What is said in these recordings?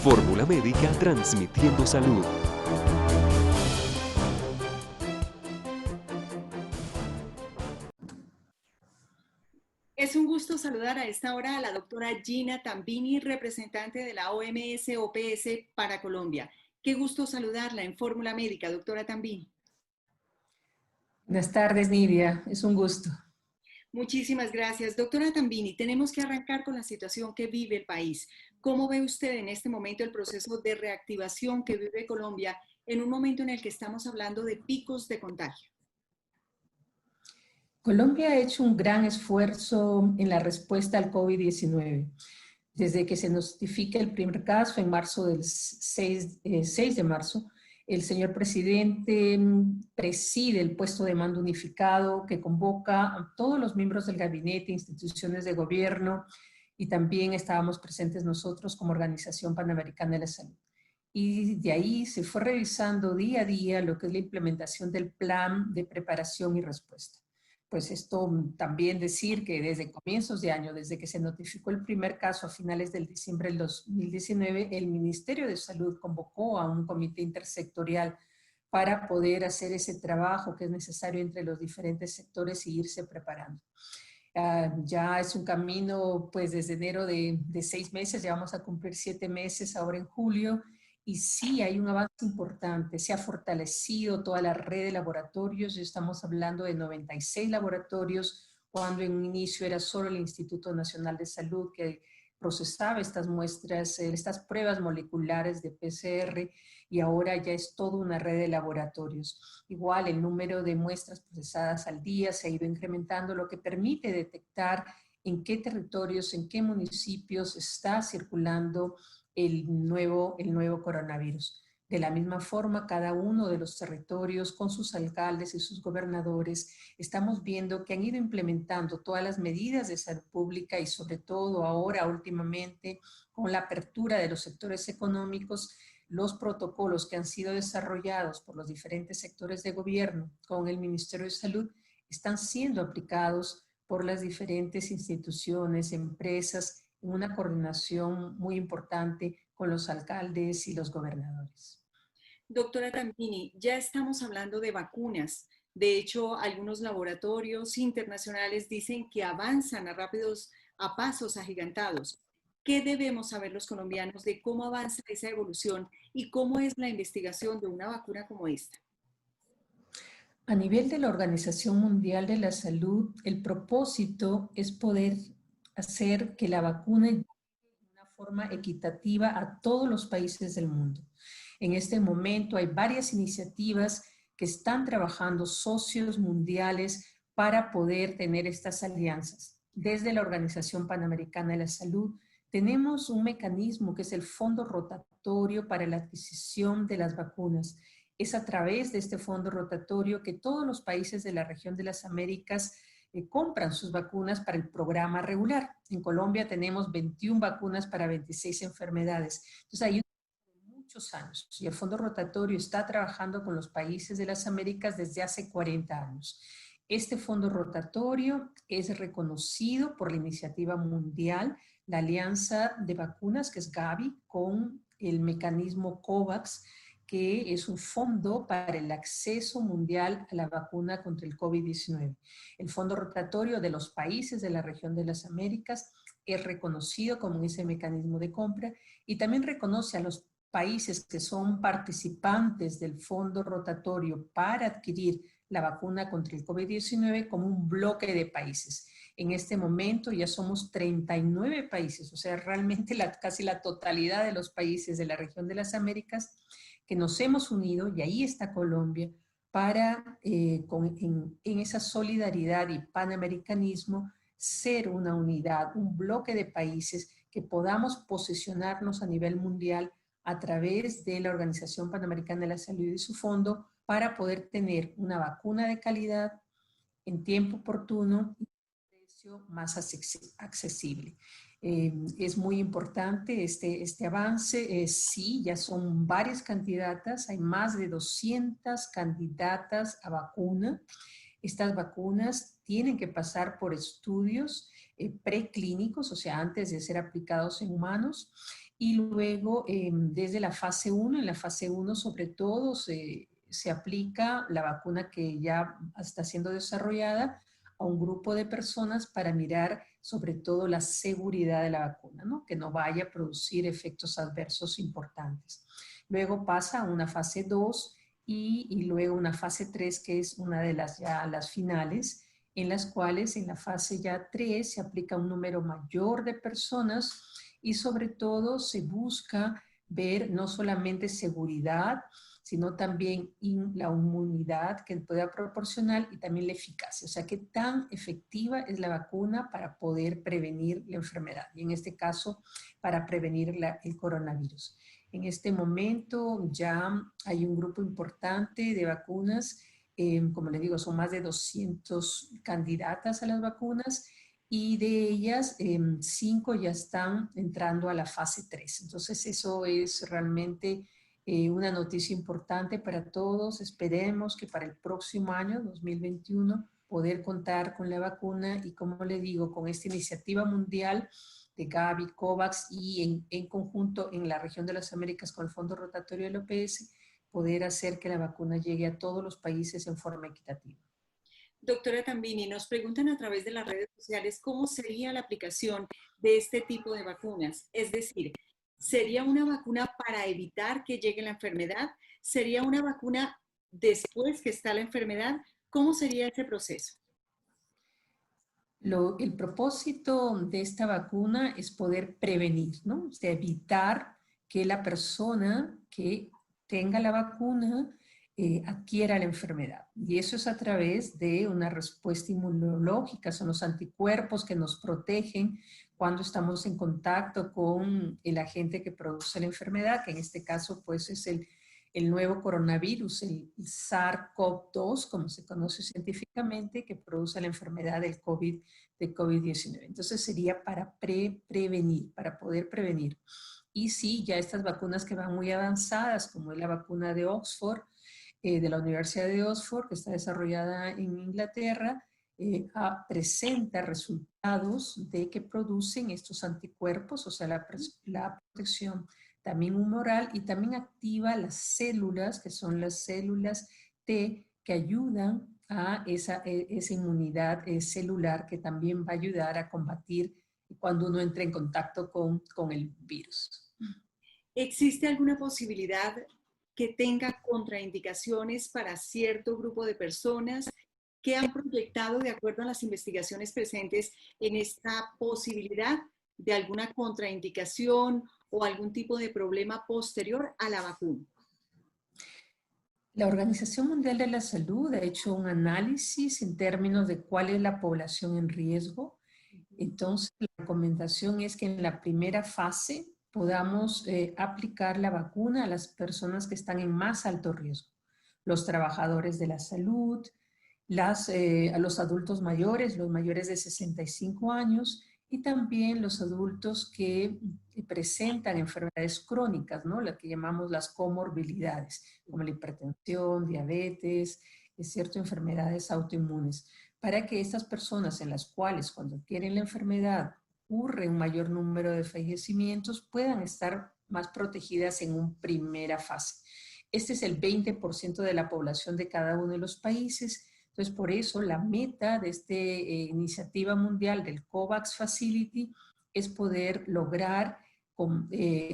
Fórmula Médica transmitiendo salud. Es un gusto saludar a esta hora a la doctora Gina Tambini, representante de la OMS-OPS para Colombia. Qué gusto saludarla en Fórmula Médica, doctora Tambini. Buenas tardes, Nidia. Es un gusto. Muchísimas gracias. Doctora Tambini, tenemos que arrancar con la situación que vive el país. ¿Cómo ve usted en este momento el proceso de reactivación que vive Colombia en un momento en el que estamos hablando de picos de contagio? Colombia ha hecho un gran esfuerzo en la respuesta al COVID-19. Desde que se notifica el primer caso en marzo del 6 de marzo, el señor presidente preside el puesto de mando unificado que convoca a todos los miembros del gabinete, instituciones de gobierno, y también estábamos presentes nosotros como Organización Panamericana de la Salud. Y de ahí se fue revisando día a día lo que es la implementación del plan de preparación y respuesta. Pues esto también decir que desde comienzos de año, desde que se notificó el primer caso a finales del diciembre del 2019, el Ministerio de Salud convocó a un comité intersectorial para poder hacer ese trabajo que es necesario entre los diferentes sectores y irse preparando. Ya es un camino, pues desde enero de 6 meses, ya vamos a cumplir 7 meses ahora en julio, y sí hay un avance importante. Se ha fortalecido toda la red de laboratorios. Ya estamos hablando de 96 laboratorios, cuando en un inicio era solo el Instituto Nacional de Salud que procesaba estas muestras, estas pruebas moleculares de PCR, y ahora ya es toda una red de laboratorios. Igual el número de muestras procesadas al día se ha ido incrementando, lo que permite detectar en qué territorios, en qué municipios está circulando el nuevo coronavirus. De la misma forma, cada uno de los territorios, con sus alcaldes y sus gobernadores, estamos viendo que han ido implementando todas las medidas de salud pública, y sobre todo ahora, últimamente, con la apertura de los sectores económicos, los protocolos que han sido desarrollados por los diferentes sectores de gobierno con el Ministerio de Salud están siendo aplicados por las diferentes instituciones, empresas, en una coordinación muy importante con los alcaldes y los gobernadores. Doctora Tambini, ya estamos hablando de vacunas. De hecho, algunos laboratorios internacionales dicen que avanzan a pasos agigantados. ¿Qué debemos saber los colombianos de cómo avanza esa evolución y cómo es la investigación de una vacuna como esta? A nivel de la Organización Mundial de la Salud, el propósito es poder hacer que la vacuna llegue de una forma equitativa a todos los países del mundo. En este momento hay varias iniciativas que están trabajando, socios mundiales, para poder tener estas alianzas. Desde la Organización Panamericana de la Salud tenemos un mecanismo que es el Fondo Rotatorio para la Adquisición de las Vacunas. Es a través de este fondo rotatorio que todos los países de la región de las Américas compran sus vacunas para el programa regular. En Colombia tenemos 21 vacunas para 26 enfermedades. Entonces hay muchos años, y el fondo rotatorio está trabajando con los países de las Américas desde hace 40 años. Este fondo rotatorio es reconocido por la iniciativa mundial, la Alianza de Vacunas, que es Gavi, con el mecanismo COVAX, que es un fondo para el acceso mundial a la vacuna contra el COVID-19. El fondo rotatorio de los países de la región de las Américas es reconocido como ese mecanismo de compra, y también reconoce a los países que son participantes del fondo rotatorio para adquirir la vacuna contra el COVID-19 como un bloque de países. En este momento ya somos 39 países, o sea, realmente casi la totalidad de los países de la región de las Américas que nos hemos unido, y ahí está Colombia, para en esa solidaridad y panamericanismo ser una unidad, un bloque de países que podamos posicionarnos a nivel mundial a través de la Organización Panamericana de la Salud y su fondo, para poder tener una vacuna de calidad en tiempo oportuno y a un precio más accesible. Es muy importante este avance. Sí, ya son varias candidatas, hay más de 200 candidatas a vacuna. Estas vacunas tienen que pasar por estudios preclínicos, o sea, antes de ser aplicados en humanos. Y luego, desde la fase 1, en la fase 1 sobre todo se aplica la vacuna que ya está siendo desarrollada a un grupo de personas para mirar sobre todo la seguridad de la vacuna, ¿no? Que no vaya a producir efectos adversos importantes. Luego pasa a una fase 2 y luego una fase 3, que es una de las finales, en las cuales en la fase ya 3 se aplica un número mayor de personas y sobre todo se busca ver no solamente seguridad, sino también la inmunidad que pueda proporcionar y también la eficacia. O sea, qué tan efectiva es la vacuna para poder prevenir la enfermedad y en este caso para prevenir el coronavirus. En este momento ya hay un grupo importante de vacunas, como les digo, son más de 200 candidatas a las vacunas y de ellas 5 ya están entrando a la fase 3. Entonces eso es realmente una noticia importante para todos. Esperemos que para el próximo año, 2021, poder contar con la vacuna y, como le digo, con esta iniciativa mundial de Gavi, COVAX y en conjunto en la región de las Américas con el Fondo Rotatorio del OPS, poder hacer que la vacuna llegue a todos los países en forma equitativa. Doctora Tambini, nos preguntan a través de las redes sociales cómo sería la aplicación de este tipo de vacunas. Es decir, ¿sería una vacuna para evitar que llegue la enfermedad? ¿Sería una vacuna después que está la enfermedad? ¿Cómo sería ese proceso? El propósito de esta vacuna es poder prevenir, ¿no? O sea, evitar que la persona que tenga la vacuna adquiera la enfermedad. Y eso es a través de una respuesta inmunológica, son los anticuerpos que nos protegen cuando estamos en contacto con el agente que produce la enfermedad, que en este caso pues es el nuevo coronavirus, el SARS-CoV-2, como se conoce científicamente, que produce la enfermedad del COVID-19. Entonces sería para prevenir, para poder prevenir. Y sí, ya estas vacunas que van muy avanzadas, como es la vacuna de Oxford, de la Universidad de Oxford, que está desarrollada en Inglaterra, presenta resultados de que producen estos anticuerpos, o sea, la protección también humoral y también activa las células, que son las células T, que ayudan a esa inmunidad celular que también va a ayudar a combatir cuando uno entra en contacto con el virus. ¿Existe alguna posibilidad que tenga contraindicaciones para cierto grupo de personas que han proyectado, de acuerdo a las investigaciones presentes, en esta posibilidad de alguna contraindicación o algún tipo de problema posterior a la vacuna? La Organización Mundial de la Salud ha hecho un análisis en términos de cuál es la población en riesgo. Entonces, la recomendación es que en la primera fase podamos aplicar la vacuna a las personas que están en más alto riesgo, los trabajadores de la salud, a los adultos mayores, los mayores de 65 años, y también los adultos que presentan enfermedades crónicas, ¿no? Las que llamamos las comorbilidades, como la hipertensión, diabetes, ciertas enfermedades autoinmunes, para que estas personas en las cuales cuando adquieren la enfermedad ocurre un mayor número de fallecimientos puedan estar más protegidas en una primera fase. Este es el 20% de la población de cada uno de los países. Entonces, por eso la meta de esta iniciativa mundial del COVAX Facility es poder lograr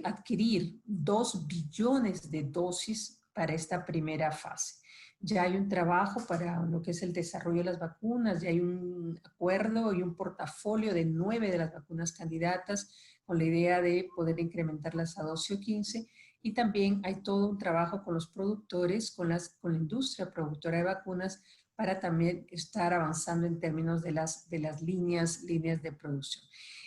adquirir 2 billones de dosis para esta primera fase. Ya hay un trabajo para lo que es el desarrollo de las vacunas, ya hay un acuerdo y un portafolio de 9 de las vacunas candidatas con la idea de poder incrementarlas a 12 o 15. Y también hay todo un trabajo con los productores, con la industria productora de vacunas, para también estar avanzando en términos de las líneas de producción.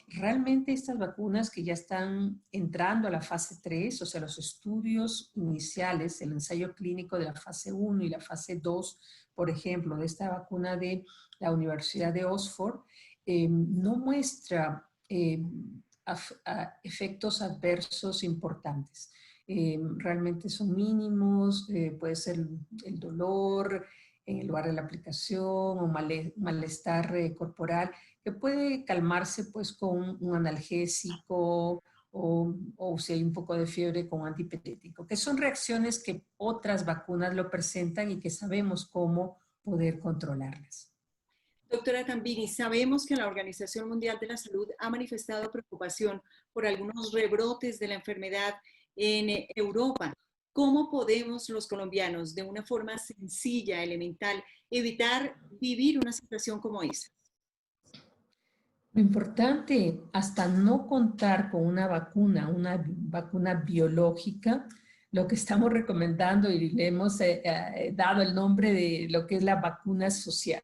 Realmente estas vacunas que ya están entrando a la fase 3, o sea, los estudios iniciales, el ensayo clínico de la fase 1 y la fase 2, por ejemplo, de esta vacuna de la Universidad de Oxford, no muestra efectos adversos importantes. Realmente son mínimos, puede ser el dolor en el lugar de la aplicación o malestar corporal, que puede calmarse pues con un analgésico o si hay un poco de fiebre con antipirético, que son reacciones que otras vacunas lo presentan y que sabemos cómo poder controlarlas. Doctora Tambini, sabemos que la Organización Mundial de la Salud ha manifestado preocupación por algunos rebrotes de la enfermedad en Europa. ¿Cómo podemos los colombianos, de una forma sencilla, elemental, evitar vivir una situación como esa? Lo importante, hasta no contar con una vacuna biológica, lo que estamos recomendando y le hemos dado el nombre de lo que es la vacuna social.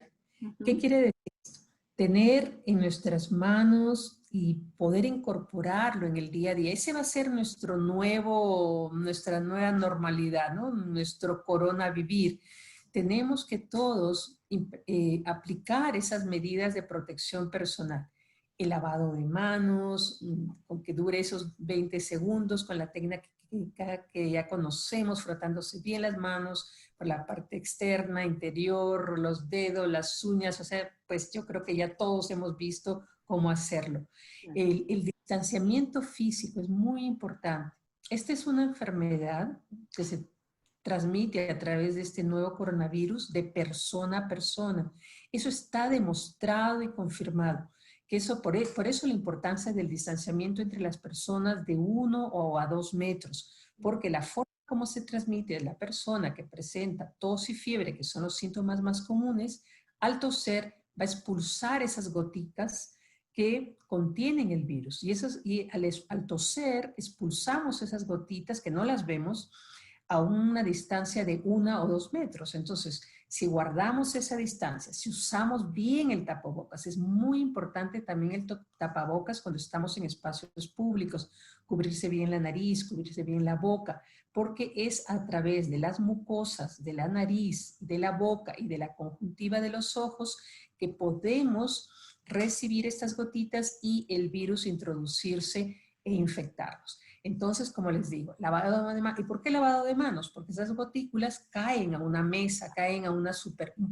¿Qué quiere decir esto? Tener en nuestras manos y poder incorporarlo en el día a día. Ese va a ser nuestra nueva normalidad, ¿no? Nuestro coronavirus. Tenemos que todos aplicar esas medidas de protección personal. El lavado de manos, con que dure esos 20 segundos, con la técnica que ya conocemos, frotándose bien las manos por la parte externa, interior, los dedos, las uñas, o sea, pues yo creo que ya todos hemos visto cómo hacerlo. El distanciamiento físico es muy importante. Esta es una enfermedad que se transmite a través de este nuevo coronavirus de persona a persona. Eso está demostrado y confirmado. Que eso, por eso la importancia del distanciamiento entre las personas de 1 o a 2 metros, porque la forma como se transmite es la persona que presenta tos y fiebre, que son los síntomas más comunes, al toser va a expulsar esas gotitas que contienen el virus. Y al toser expulsamos esas gotitas que no las vemos a una distancia de 1 o 2 metros. Entonces, si guardamos esa distancia, si usamos bien el tapabocas, es muy importante también el tapabocas cuando estamos en espacios públicos, cubrirse bien la nariz, cubrirse bien la boca, porque es a través de las mucosas, de la nariz, de la boca y de la conjuntiva de los ojos que podemos recibir estas gotitas y el virus introducirse e infectarnos. Entonces, como les digo, lavado de manos. ¿Y por qué lavado de manos? Porque esas gotículas caen a una mesa, caen a un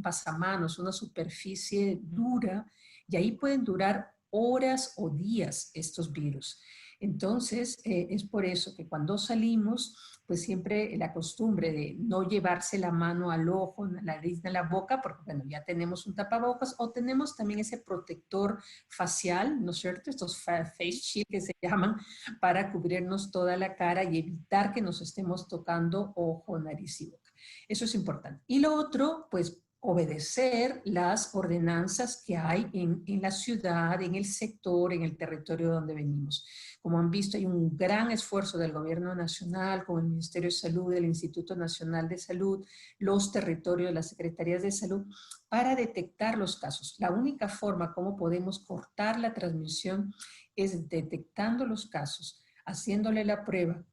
pasamanos, una superficie dura, y ahí pueden durar horas o días estos virus. Entonces, es por eso que cuando salimos, pues siempre la costumbre de no llevarse la mano al ojo, a la nariz, a la boca, porque bueno, ya tenemos un tapabocas o tenemos también ese protector facial, ¿no es cierto? Estos face shield que se llaman, para cubrirnos toda la cara y evitar que nos estemos tocando ojo, nariz y boca. Eso es importante. Y lo otro, pues obedecer las ordenanzas que hay en la ciudad, en el sector, en el territorio donde venimos. Como han visto, hay un gran esfuerzo del gobierno nacional, con el Ministerio de Salud, el Instituto Nacional de Salud, los territorios, las secretarías de salud, para detectar los casos. La única forma como podemos cortar la transmisión es detectando los casos, haciéndole la prueba,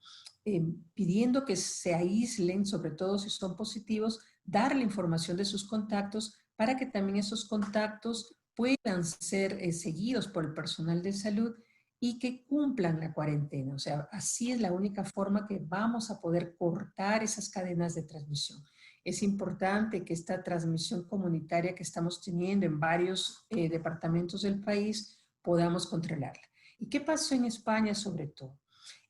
pidiendo que se aíslen, sobre todo si son positivos, darle información de sus contactos para que también esos contactos puedan ser seguidos por el personal de salud y que cumplan la cuarentena. O sea, así es la única forma que vamos a poder cortar esas cadenas de transmisión. Es importante que esta transmisión comunitaria que estamos teniendo en varios departamentos del país podamos controlarla. ¿Y qué pasó en España sobre todo?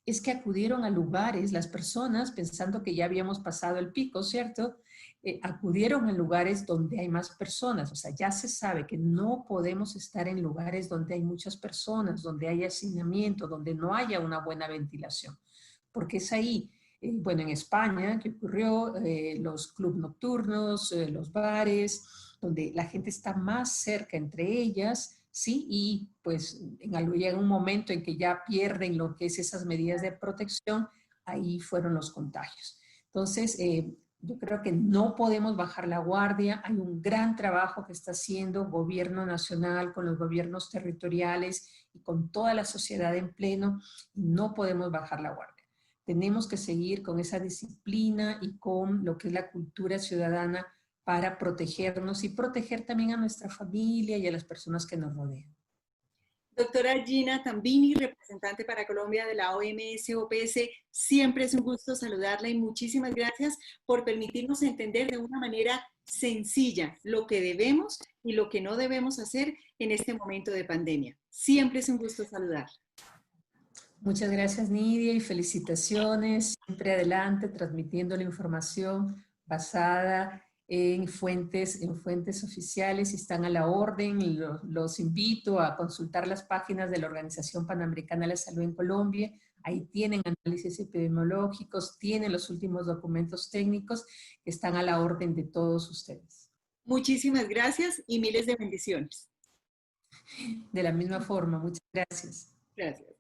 Es que acudieron a lugares, las personas, pensando que ya habíamos pasado el pico, ¿cierto? Acudieron a lugares donde hay más personas. O sea, ya se sabe que no podemos estar en lugares donde hay muchas personas, donde hay hacinamiento, donde no haya una buena ventilación. Porque es ahí, bueno, en España, que ocurrió, los clubes nocturnos, los bares, donde la gente está más cerca entre ellas, ¿sí? Y pues llega un momento en que ya pierden lo que es esas medidas de protección, ahí fueron los contagios. Entonces, yo creo que no podemos bajar la guardia, hay un gran trabajo que está haciendo el gobierno nacional con los gobiernos territoriales y con toda la sociedad en pleno, y no podemos bajar la guardia. Tenemos que seguir con esa disciplina y con lo que es la cultura ciudadana para protegernos y proteger también a nuestra familia y a las personas que nos rodean. Doctora Gina Tambini, representante para Colombia de la OMS-OPS, siempre es un gusto saludarla y muchísimas gracias por permitirnos entender de una manera sencilla, lo que debemos y lo que no debemos hacer en este momento de pandemia. Siempre es un gusto saludar. Muchas gracias, Nidia, y felicitaciones. Siempre adelante, transmitiendo la información basada en fuentes oficiales y están a la orden. Los invito a consultar las páginas de la Organización Panamericana de la Salud en Colombia. Ahí tienen análisis epidemiológicos, tienen los últimos documentos técnicos que están a la orden de todos ustedes. Muchísimas gracias y miles de bendiciones. De la misma forma, muchas gracias. Gracias.